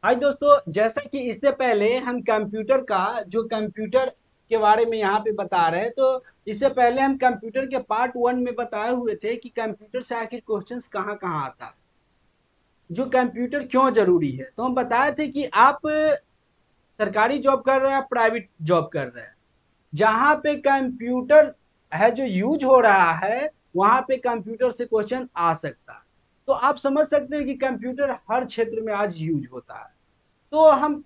हाय दोस्तों, जैसा कि इससे पहले हम कंप्यूटर के बारे में यहाँ पे बता रहे हैं। तो इससे पहले हम कंप्यूटर के पार्ट वन में बताए हुए थे कि कंप्यूटर से आखिर क्वेश्चंस कहाँ कहाँ आता है, जो कंप्यूटर क्यों जरूरी है। तो हम बताए थे कि आप सरकारी जॉब कर रहे हैं, प्राइवेट जॉब कर रहे हैं, जहाँ पे कंप्यूटर है जो यूज हो रहा है, वहाँ पे कंप्यूटर से क्वेश्चन आ सकता है। तो आप समझ सकते हैं कि कंप्यूटर हर क्षेत्र में आज यूज होता है। तो हम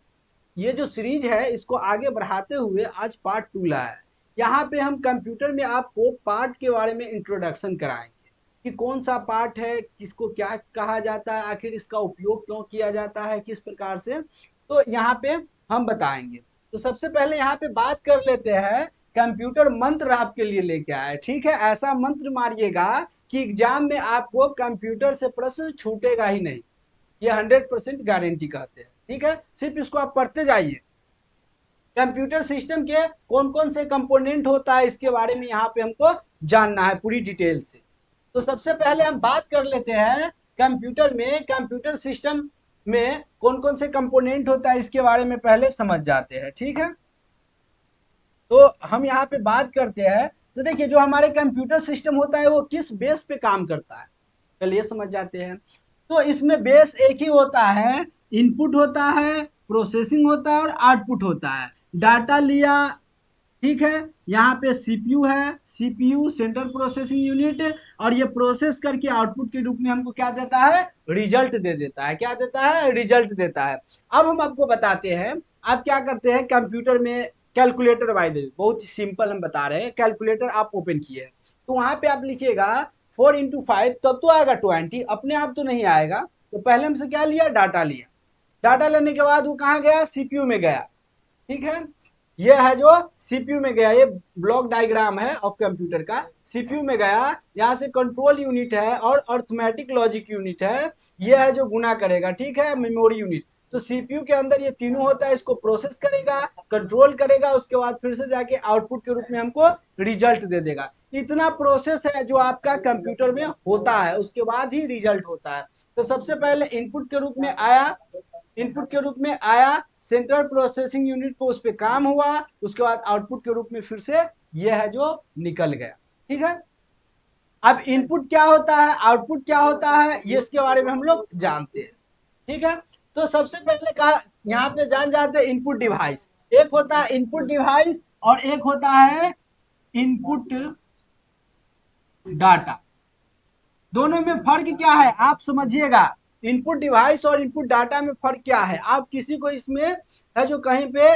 ये जो सीरीज है इसको आगे बढ़ाते हुए आज पार्ट टू लाया है। यहाँ पे हम कंप्यूटर में आपको पार्ट के बारे में इंट्रोडक्शन कराएंगे कि कौन सा पार्ट है, किसको क्या कहा जाता है, आखिर इसका उपयोग क्यों किया जाता है, किस प्रकार से। तो यहाँ पे हम बताएंगे। तो सबसे पहले यहाँ पे बात कर लेते हैं। कंप्यूटर मंत्र आपके लिए लेके आए, ठीक है। ऐसा मंत्र मारिएगा कि एग्जाम में आपको कंप्यूटर से प्रश्न छूटेगा ही नहीं। ये 100% गारंटी कहते हैं, ठीक है। सिर्फ इसको आप पढ़ते जाइए। कंप्यूटर सिस्टम के कौन कौन से कंपोनेंट होता है इसके बारे में यहाँ पे हमको जानना है पूरी डिटेल से। तो सबसे पहले हम बात कर लेते हैं कंप्यूटर सिस्टम में कौन कौन से कंपोनेंट होता है इसके बारे में पहले समझ जाते हैं, ठीक है। तो हम यहाँ पे बात करते हैं। तो देखिए, जो हमारे कंप्यूटर सिस्टम होता है वो किस बेस पे काम करता है, पहले ये समझ जाते हैं। तो इसमें बेस एक ही होता है, इनपुट होता है, प्रोसेसिंग होता है और आउटपुट होता है। डाटा लिया, ठीक है। यहाँ पे सीपीयू है, सीपीयू सेंट्रल प्रोसेसिंग यूनिट, और ये प्रोसेस करके आउटपुट के रूप में हमको क्या देता है, रिजल्ट दे देता है। क्या देता है, रिजल्ट देता है। अब हम आपको बताते हैं। आप क्या करते हैं कंप्यूटर में, कैलकुलेटर बाय द वे, बहुत ही सिंपल हम बता रहे हैं। कैलकुलेटर आप ओपन किए हैं, तो वहां पे आप लिखिएगा 4 × 5, तब तो आएगा 20, अपने आप तो नहीं आएगा। तो पहले हमसे क्या लिया, डाटा लिया। डाटा लेने के बाद वो कहाँ गया, सीपीयू में गया, ठीक है। ये है जो सीपीयू में गया, ये ब्लॉक डायग्राम है ऑफ कंप्यूटर का। सीपीयू में गया, यहाँ से कंट्रोल यूनिट है और अर्थमेटिक लॉजिक यूनिट है। ये है जो गुना करेगा, ठीक है, मेमोरी यूनिट। तो सीपीयू के अंदर ये तीनों होता है, इसको प्रोसेस करेगा, कंट्रोल करेगा, उसके बाद फिर से जाके आउटपुट के रूप में हमको रिजल्ट दे देगा। इतना प्रोसेस है जो आपका कंप्यूटर में होता है, उसके बाद ही रिजल्ट होता है। तो सबसे पहले इनपुट के रूप में आया, सेंट्रल प्रोसेसिंग यूनिट को उस पर काम हुआ, उसके बाद आउटपुट के रूप में फिर से यह है जो निकल गया, ठीक है। अब इनपुट क्या होता है, आउटपुट क्या होता है, ये इसके बारे में हम लोग जानते हैं, ठीक है। तो सबसे पहले कहा, यहाँ पे जान जाते हैं इनपुट डिवाइस। एक होता है इनपुट डिवाइस और एक होता है इनपुट डाटा। दोनों में फर्क क्या है आप समझिएगा। इनपुट डिवाइस और इनपुट डाटा में फर्क क्या है, आप किसी को इसमें है जो कहीं पे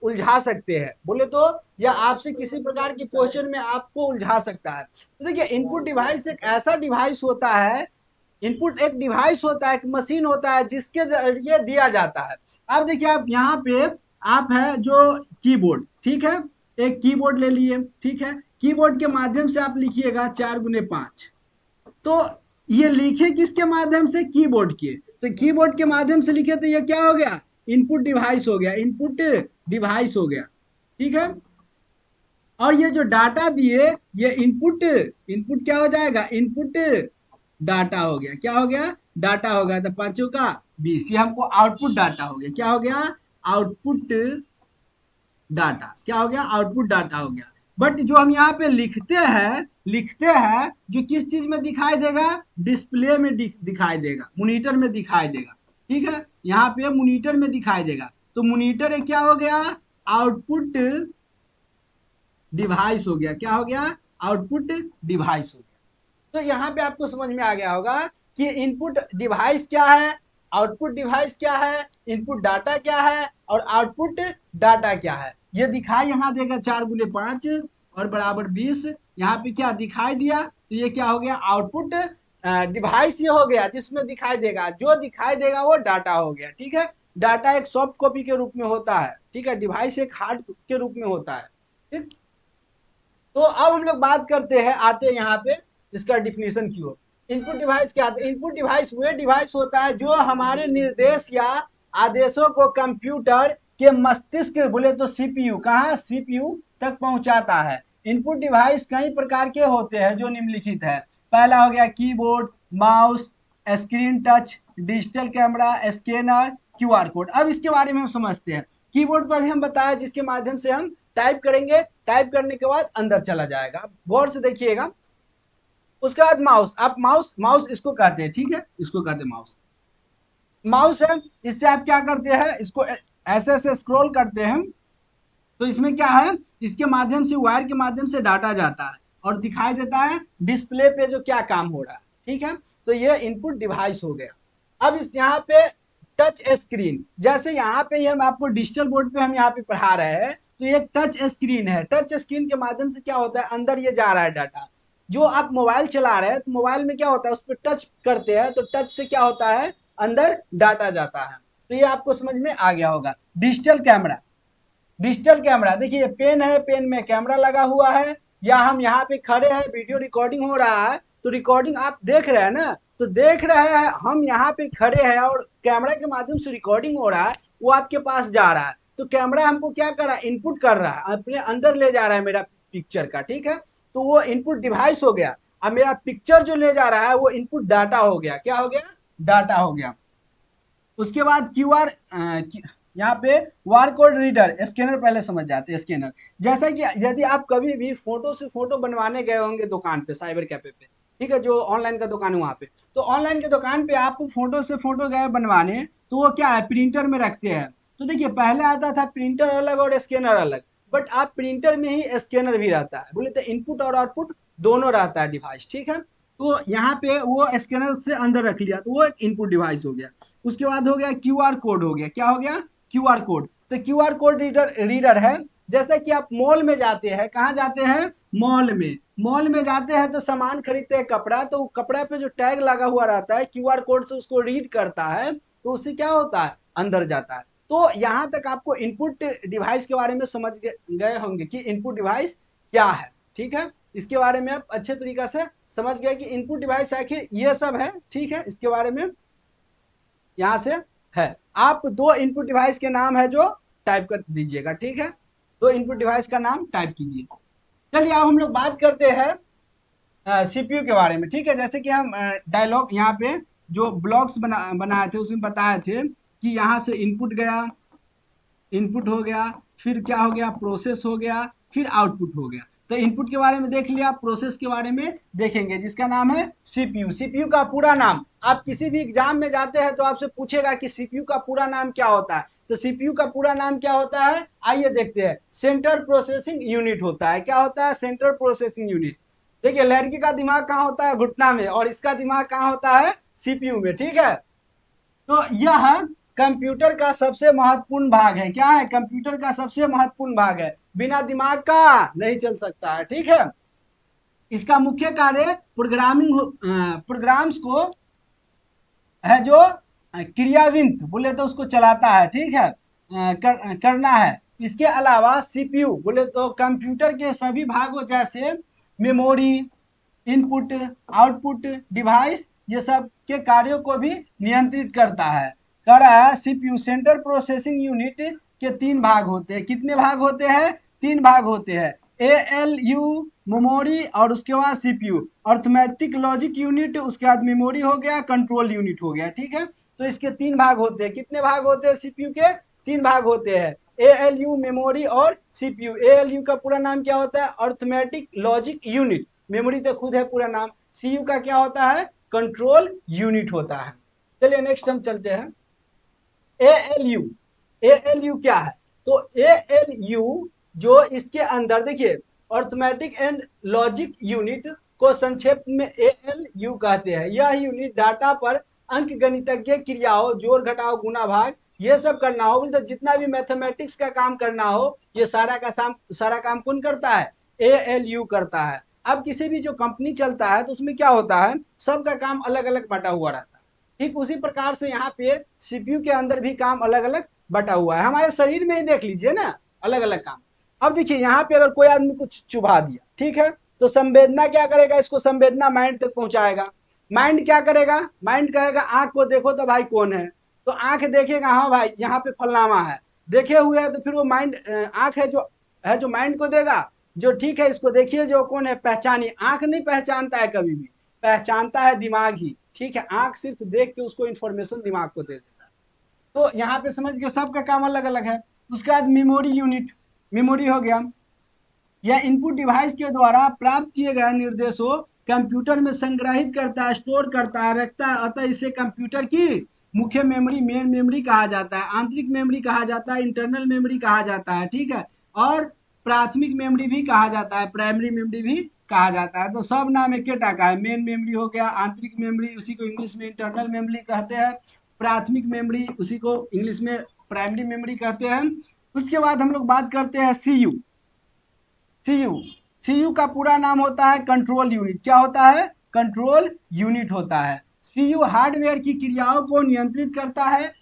उलझा सकते हैं बोले तो, या आपसे किसी प्रकार के क्वेश्चन में आपको उलझा सकता है। तो देखिए, इनपुट डिवाइस एक ऐसा डिवाइस होता है, इनपुट एक डिवाइस होता है, एक मशीन होता है जिसके जरिए दिया जाता है। अब देखिए, आप यहाँ पे आप है जो कीबोर्ड, ठीक है। एक कीबोर्ड ले लिए, ठीक है। कीबोर्ड के माध्यम से आप लिखिएगा 4 × 5। तो ये लिखे किसके माध्यम से, कीबोर्ड के। तो कीबोर्ड के माध्यम से लिखे तो ये क्या हो गया, इनपुट डिवाइस हो गया, इनपुट डिवाइस हो गया, ठीक है। और ये जो डाटा दिए, ये इनपुट इनपुट क्या हो जाएगा, इनपुट डाटा हो गया। क्या हो गया, डाटा हो गया। तो 5 × 20, ये हमको आउटपुट डाटा हो गया। क्या हो गया, आउटपुट डाटा। क्या हो गया, आउटपुट डाटा हो गया। बट जो हम यहाँ पे लिखते हैं जो किस चीज में दिखाई देगा, डिस्प्ले में दिखाई देगा, मॉनिटर में दिखाई देगा, ठीक है। यहाँ पे मॉनिटर में दिखाई देगा। तो मॉनिटर एक क्या हो गया, आउटपुट डिवाइस हो गया। क्या हो गया, आउटपुट डिवाइस हो गया। तो यहाँ पे आपको समझ में आ गया होगा कि इनपुट डिवाइस क्या है, आउटपुट डिवाइस क्या है, इनपुट डाटा क्या है और आउटपुट डाटा क्या है। ये दिखाई यहाँ देगा 4 × 5 और बराबर 20। यहाँ पे क्या दिखाई दिया, तो ये क्या हो गया, आउटपुट डिवाइस ये हो गया जिसमें दिखाई देगा, जो दिखाई देगा वो डाटा हो गया, ठीक है। डाटा एक सॉफ्ट कॉपी के रूप में होता है, ठीक है। डिवाइस एक हार्ड के रूप में होता है, ठीक। तो अब हम लोग बात करते हैं, आते हैं यहाँ पे इसका डिफिनीशन की ओर। इनपुट डिवाइस क्या होता है, इनपुट डिवाइस वे डिवाइस होता है जो हमारे निर्देश या आदेशों को कंप्यूटर के मस्तिष्क, बोले तो सीपीयू, कहाँ, सीपीयू तक पहुंचाता है। इनपुट डिवाइस कई प्रकार के होते हैं जो निम्नलिखित है। पहला हो गया keyboard, mouse, screen touch, digital camera, scanner, QR code. अब इसके बारे में हम समझते हैं। कीबोर्ड तो अभी हम बताया जिसके माध्यम से हम टाइप करेंगे, टाइप करने के बाद अंदर चला जाएगा। अब गौर से देखिएगा। उसके बाद माउस, आप माउस माउस इसको कहते हैं, ठीक है, इसको कहते हैं माउस। माउस है, इससे आप क्या करते हैं, इसको ऐसे ऐसे स्क्रॉल करते हैं, तो इसमें क्या है, इसके माध्यम से वायर के माध्यम से डाटा जाता है और दिखाई देता है डिस्प्ले पे जो क्या काम हो रहा है, ठीक है। तो ये इनपुट डिवाइस हो गया। अब इस यहाँ पे टच स्क्रीन, जैसे यहाँ पे हम आपको डिजिटल बोर्ड पे हम यहाँ पे पढ़ा रहे हैं, तो ये टच स्क्रीन है। टच स्क्रीन के माध्यम से क्या होता है, अंदर ये जा रहा है डाटा। जो आप मोबाइल चला रहे हैं तो मोबाइल में क्या होता है, उस पर टच करते हैं तो टच से क्या होता है, अंदर डाटा जाता है। तो ये आपको समझ में आ गया होगा। डिजिटल कैमरा, डिजिटल कैमरा देखिए, पेन है, पेन में कैमरा लगा हुआ है, या हम यहाँ पे खड़े हैं, वीडियो रिकॉर्डिंग हो रहा है, तो रिकॉर्डिंग आप देख रहे हैं ना, तो देख रहे हैं हम यहाँ पे खड़े हैं और कैमरा के माध्यम से रिकॉर्डिंग हो रहा है, वो आपके पास जा रहा है। तो कैमरा हमको क्या कर रहा है, इनपुट कर रहा है, अपने अंदर ले जा रहा है मेरा पिक्चर का, ठीक है। तो वो इनपुट डिवाइस हो गया। अब मेरा पिक्चर जो ले जा रहा है वो इनपुट डाटा हो गया। क्या हो गया, डाटा हो गया। उसके बाद QR, यहाँ पे बार कोड रीडर, स्कैनर पहले समझ जाते हैं। स्कैनर जैसा कि यदि आप कभी भी फोटो से फोटो बनवाने गए होंगे दुकान पे, साइबर कैफे पे, ठीक है, जो ऑनलाइन का दुकान है वहां पे, तो ऑनलाइन के दुकान पे आप फोटो से फोटो गए बनवाने, तो वो क्या है, प्रिंटर में रखते हैं। तो देखिए पहले आता था प्रिंटर अलग और स्कैनर अलग, बट आप प्रिंटर में ही स्कैनर भी रहता है, बोले तो इनपुट और आउटपुट दोनों रहता है डिवाइस, ठीक है। तो यहाँ पे वो स्कैनर से अंदर रख लिया, तो वो एक इनपुट डिवाइस हो गया। उसके बाद हो गया QR कोड, हो गया, क्या हो गया, QR कोड। तो QR कोड रीडर है। जैसे कि आप मॉल में जाते हैं, कहाँ जाते हैं, मॉल में, मॉल में जाते हैं तो सामान खरीदते हैं, कपड़ा, तो कपड़ा पे जो टैग लगा हुआ रहता है, QR कोड से उसको रीड करता है, तो उससे क्या होता है, अंदर जाता है। तो यहाँ तक आपको इनपुट डिवाइस के बारे में समझ गए होंगे कि इनपुट डिवाइस क्या है, ठीक है। इसके बारे में आप अच्छे तरीका से समझ गए कि इनपुट डिवाइस आखिर ये सब है, ठीक है। इसके बारे में यहाँ से है। आप दो इनपुट डिवाइस के नाम है जो टाइप कर दीजिएगा, ठीक है। दो इनपुट डिवाइस का नाम टाइप कीजिए। चलिए अब हम लोग बात करते हैं CPU के बारे में, ठीक है। जैसे कि हम डायलॉग यहाँ पे जो ब्लॉक्स बनाए थे उसमें बताए थे कि यहाँ से इनपुट गया, इनपुट हो गया, फिर क्या हो गया, प्रोसेस हो गया, फिर आउटपुट हो गया। तो इनपुट के बारे में देख लिया, प्रोसेस के बारे में देखेंगे जिसका नाम है CPU। CPU का पूरा नाम, आप किसी भी एग्जाम में जाते हैं तो आपसे पूछेगा कि CPU का पूरा नाम क्या होता है। तो CPU का पूरा नाम क्या होता है, आइए देखते हैं। सेंट्रल प्रोसेसिंग यूनिट होता है। क्या होता है, सेंट्रल प्रोसेसिंग यूनिट। देखिए लड़की का दिमाग कहाँ होता है, घुटना में, और इसका दिमाग कहाँ होता है, CPU में, ठीक है। तो यह कंप्यूटर का सबसे महत्वपूर्ण भाग है। क्या है, कंप्यूटर का सबसे महत्वपूर्ण भाग है। बिना दिमाग का नहीं चल सकता है, ठीक है। इसका मुख्य कार्य प्रोग्रामिंग, प्रोग्राम्स को है जो क्रियान्वित बोले तो उसको चलाता है, ठीक है, करना है। इसके अलावा CPU बोले तो कंप्यूटर के सभी भागों जैसे मेमोरी, इनपुट, आउटपुट डिवाइस, ये सब के कार्यों को भी नियंत्रित करता है। कह रहा है CPU सेंट्रल प्रोसेसिंग यूनिट के 3 भाग होते हैं। कितने भाग होते हैं, 3 भाग होते हैं। ALU मेमोरी, और उसके बाद CPU अर्थमेटिक लॉजिक यूनिट, उसके बाद मेमोरी हो गया, कंट्रोल यूनिट हो गया, ठीक है। तो इसके 3 भाग होते हैं। कितने भाग होते हैं, CPU के 3 भाग होते हैं, ALU, मेमोरी और CPU। ALU का पूरा नाम क्या होता है, अर्थमेटिक लॉजिक यूनिट। मेमोरी तो खुद है पूरा नाम। CPU का क्या होता है, कंट्रोल यूनिट होता है। चलिए नेक्स्ट हम चलते हैं। ALU, ALU क्या है, तो ALU जो इसके अंदर देखिए, अर्थमेटिक एंड लॉजिक यूनिट को संक्षेप में ALU कहते हैं। यह यूनिट डाटा पर अंक गणितज्ञ क्रियाओं, जोड़ घटाव गुणा भाग, ये सब करना हो, मतलब जितना भी मैथमेटिक्स का काम करना हो, ये सारा काम कौन करता है, ALU करता है। अब किसी भी जो कंपनी चलता है तो उसमें क्या होता है, सबका काम अलग अलग बटा हुआ रहता है। ठीक उसी प्रकार से यहाँ पे CPU के अंदर भी काम अलग अलग बटा हुआ है। हमारे शरीर में ही देख लीजिए ना, अलग अलग काम। अब देखिए यहाँ पे अगर कोई आदमी कुछ चुभा दिया, ठीक है, तो संवेदना क्या करेगा, इसको संवेदना माइंड तक पहुंचाएगा। माइंड क्या करेगा, माइंड कहेगा आंख को देखो तो भाई कौन है, तो आंख देखेगा, हाँ भाई यहाँ पे फलनामा है, देखे हुए है, तो फिर वो माइंड, आंख है जो माइंड को देगा, जो ठीक है इसको देखिए जो कौन है, पहचानिए। आंख नहीं पहचानता है कभी भी, पहचानता है दिमाग ही, ठीक है। आंख सिर्फ देख के उसको इंफॉर्मेशन दिमाग को दे देता है। तो यहाँ पे समझ गए सबका काम अलग अलग है। उसके बाद मेमोरी यूनिट, मेमोरी हो गया, यह इनपुट डिवाइस के द्वारा प्राप्त किए गए निर्देशों कंप्यूटर में संग्रहित करता है, स्टोर करता है, रखता है, अतः इसे कंप्यूटर की मुख्य मेमोरी, मेन मेमोरी कहा जाता है, आंतरिक मेमोरी कहा जाता है, इंटरनल मेमोरी कहा जाता है, ठीक है, और प्राथमिक मेमोरी भी कहा जाता है, प्राइमरी मेमोरी भी कहा जाता है। तो सब नाम एक टाइप का है, मेन मेमोरी हो गया, आंतरिक मेमोरी उसी को इंग्लिश में इंटरनल मेमोरी कहते हैं, प्राथमिक मेमोरी उसी को इंग्लिश में प्राइमरी मेमोरी कहते हैं। उसके बाद हम लोग बात करते हैं सीयू। सीयू, सीयू का पूरा नाम होता है कंट्रोल यूनिट। क्या होता है? कंट्रोल यूनिट होता है। सीयू हार्डवेयर की क्रियाओं को नियंत्रित करता है,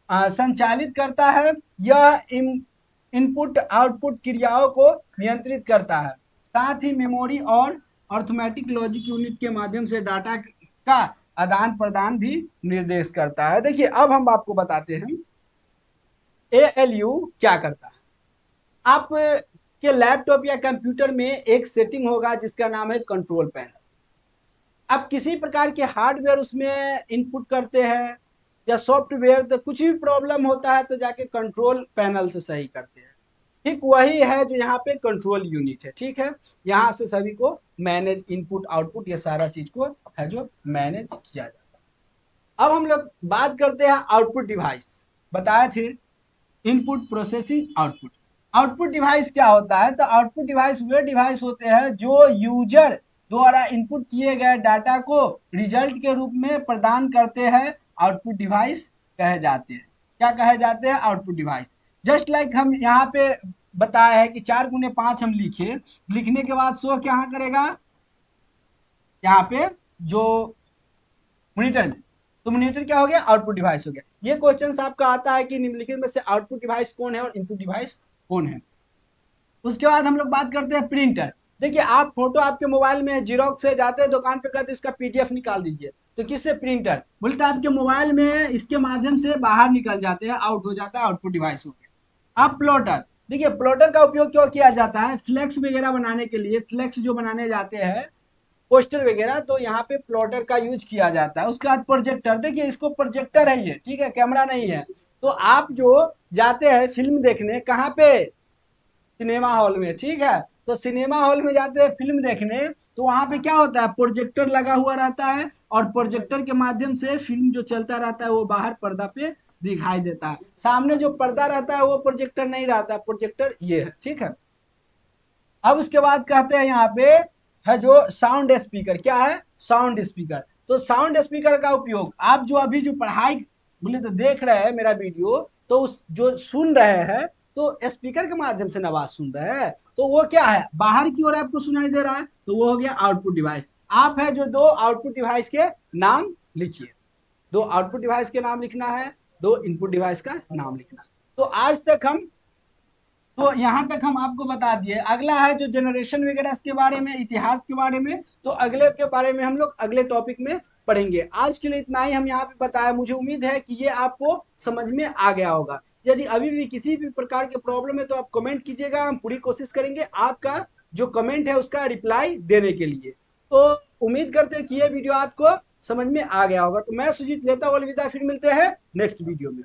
संचालित करता है। यह इनपुट आउटपुट क्रियाओं को नियंत्रित करता है, साथ ही मेमोरी और अर्थमेटिक लॉजिक यूनिट के माध्यम से डाटा का आदान प्रदान भी निर्देश करता है। देखिए अब हम आपको बताते हैं एएलयू क्या करता है। आप के लैपटॉप या कंप्यूटर में एक सेटिंग होगा जिसका नाम है कंट्रोल पैनल। आप किसी प्रकार के हार्डवेयर उसमें इनपुट करते हैं या सॉफ्टवेयर, तो कुछ भी प्रॉब्लम होता है तो जाके कंट्रोल पैनल से सही करते हैं। ठीक वही है जो यहाँ पे कंट्रोल यूनिट है, ठीक है, यहाँ से सभी को मैनेज, इनपुट आउटपुट ये सारा चीज को है जो मैनेज किया जाता है। अब हम लोग बात करते हैं आउटपुट डिवाइस। बताए थे input, processing, output. Output device क्या होता है? तो आउटपुट डिवाइस वे डिवाइस होते हैं जो यूजर द्वारा इनपुट किए गए डाटा को रिजल्ट के रूप में प्रदान करते हैं, आउटपुट डिवाइस कहे जाते हैं। क्या कहे जाते हैं? Output device. जस्ट लाइक हम यहाँ पे बताया है कि 4 गुने 5 हम लिखे, लिखने के बाद शो क्या करेगा यहाँ पे जो मॉनिटर में, तो मॉनिटर क्या हो गया? आउटपुट डिवाइस हो गया। ये क्वेश्चन आपका आता है कि निम्नलिखित में से आउटपुट डिवाइस कौन है और इनपुट डिवाइस कौन है। उसके बाद हम लोग बात करते हैं प्रिंटर। देखिए आप फोटो आपके मोबाइल में जीरोक्स से जाते हैं दुकान पे, कहते इसका पीडीएफ निकाल दीजिए, तो किससे? प्रिंटर। बोलते आपके मोबाइल में इसके माध्यम से बाहर निकल जाते हैं, आउट हो जाता है, आउटपुट डिवाइस हो गया। अब प्लॉटर, देखिए प्लॉटर का उपयोग क्यों किया जाता है? फ्लेक्स वगैरह बनाने के लिए, फ्लेक्स जो बनाने जाते हैं पोस्टर वगैरह, तो यहाँ पे प्लॉटर का यूज किया जाता है। उसके बाद प्रोजेक्टर, देखिए इसको प्रोजेक्टर है ये, ठीक है, कैमरा नहीं है। तो आप जो जाते हैं फिल्म देखने, कहाँ पे? सिनेमा हॉल में, ठीक है, तो सिनेमा हॉल में जाते हैं फिल्म देखने, तो वहां पे क्या होता है? प्रोजेक्टर लगा हुआ रहता है और प्रोजेक्टर के माध्यम से फिल्म जो चलता रहता है वो बाहर पर्दा पे दिखाई देता है। सामने जो पर्दा रहता है वो प्रोजेक्टर नहीं रहता, प्रोजेक्टर ये है, ठीक है। अब उसके बाद कहते हैं यहाँ पे है जो साउंड स्पीकर। क्या है? Sound speaker. तो साउंड स्पीकर का उपयोग आप जो अभी जो पढ़ाई बोले तो देख रहे हैं मेरा वीडियो, तो उस जो सुन रहे हैं तो स्पीकर के माध्यम से आवाज सुन रहे हैं, तो वो क्या है? बाहर की ओर आपको सुनाई दे रहा है, तो वो हो गया आउटपुट डिवाइस। आप है जो 2 आउटपुट डिवाइस के नाम लिखिए, 2 आउटपुट डिवाइस के नाम लिखना है, 2 इनपुट डिवाइस का नाम लिखना है। तो आज तक हम, तो यहाँ तक हम आपको बता दिए। अगला है जो जनरेशन वगैरह के बारे में, इतिहास के बारे में, तो अगले के बारे में हम लोग अगले टॉपिक में पढ़ेंगे। आज के लिए इतना ही हम यहाँ पे बताया। मुझे उम्मीद है कि ये आपको समझ में आ गया होगा। यदि अभी भी किसी भी प्रकार के प्रॉब्लम है तो आप कमेंट कीजिएगा, हम पूरी कोशिश करेंगे आपका जो कमेंट है उसका रिप्लाई देने के लिए। तो उम्मीद करते हैं कि ये वीडियो आपको समझ में आ गया होगा। तो मैं सुजीत लेता हूँ अलविदा, फिर मिलते हैं नेक्स्ट वीडियो में।